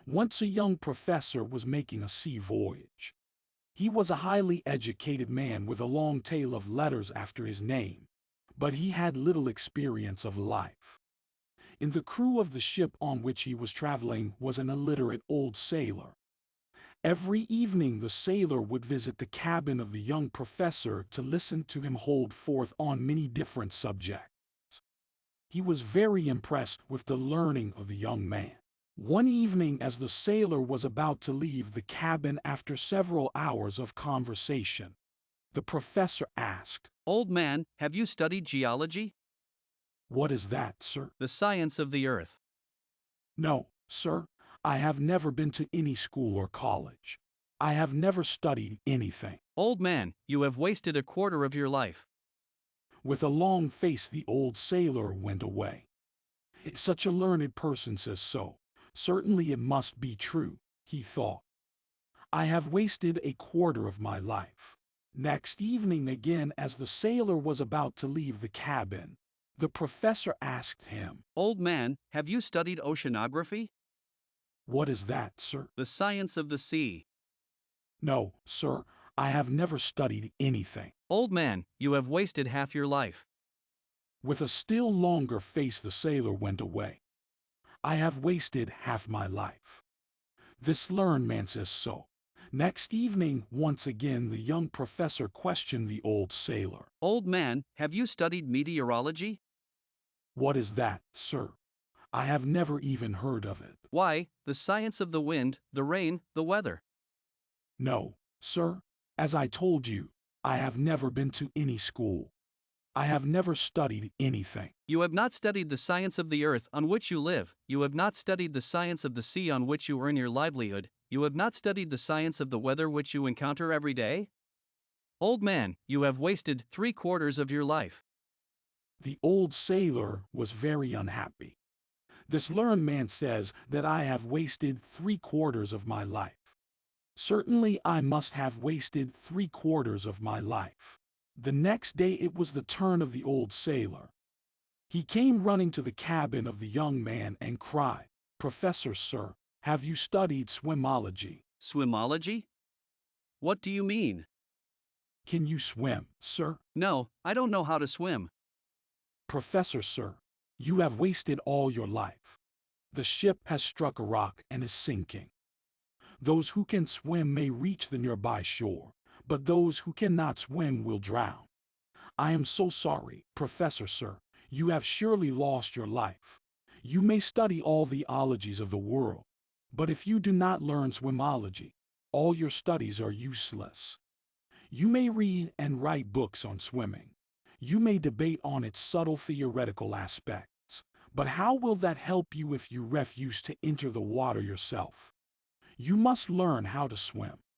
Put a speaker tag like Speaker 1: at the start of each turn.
Speaker 1: Once a young professor was making a sea voyage. He was a highly educated man with a long tail of letters after his name, but he had little experience of life. In the crew of the ship on which he was traveling was an illiterate old sailor. Every evening the sailor would visit the cabin of the young professor to listen to him hold forth on many different subjects. He was very impressed with the learning of the young man. One evening, as the sailor was about to leave the cabin after several hours of conversation, the professor asked,
Speaker 2: Old man, have you studied geology?
Speaker 1: "What is that, sir?"
Speaker 2: The science of the earth.
Speaker 1: "No, sir, I have never been to any school or college. I have never studied anything."
Speaker 2: Old man, you have wasted a quarter of your life.
Speaker 1: With a long face, the old sailor went away. If such a learned person says so, certainly it must be true, he thought. I have wasted a quarter of my life. Next evening again, as the sailor was about to leave the cabin, the professor asked him,
Speaker 2: Old man, have you studied oceanography?
Speaker 1: "What is that, sir?"
Speaker 2: The science of the sea.
Speaker 1: "No, sir, I have never studied anything."
Speaker 2: Old man, you have wasted half your life.
Speaker 1: With a still longer face, the sailor went away. I have wasted half my life. This learned man says so. Next evening, once again, the young professor questioned the old sailor.
Speaker 2: Old man, have you studied meteorology?
Speaker 1: "What is that, sir? I have never even heard of it."
Speaker 2: Why, the science of the wind, the rain, the weather.
Speaker 1: "No, sir, as I told you, I have never been to any school. I have never studied anything."
Speaker 2: You have not studied the science of the earth on which you live, you have not studied the science of the sea on which you earn your livelihood, you have not studied the science of the weather which you encounter every day? Old man, you have wasted 3/4 of your life.
Speaker 1: The old sailor was very unhappy. This learned man says that I have wasted 3/4 of my life. Certainly I must have wasted 3/4 of my life. The next day it was the turn of the old sailor. He came running to the cabin of the young man and cried, "Professor, sir, have you studied swimology?
Speaker 2: Swimology? What do you mean?
Speaker 1: Can you swim, sir?"
Speaker 2: No, I don't know how to swim.
Speaker 1: "Professor, sir, you have wasted all your life. The ship has struck a rock and is sinking. Those who can swim may reach the nearby shore, but those who cannot swim will drown. I am so sorry, Professor, sir. You have surely lost your life. You may study all the ologies of the world, but if you do not learn swimology, all your studies are useless. You may read and write books on swimming. You may debate on its subtle theoretical aspects, but how will that help you if you refuse to enter the water yourself? You must learn how to swim.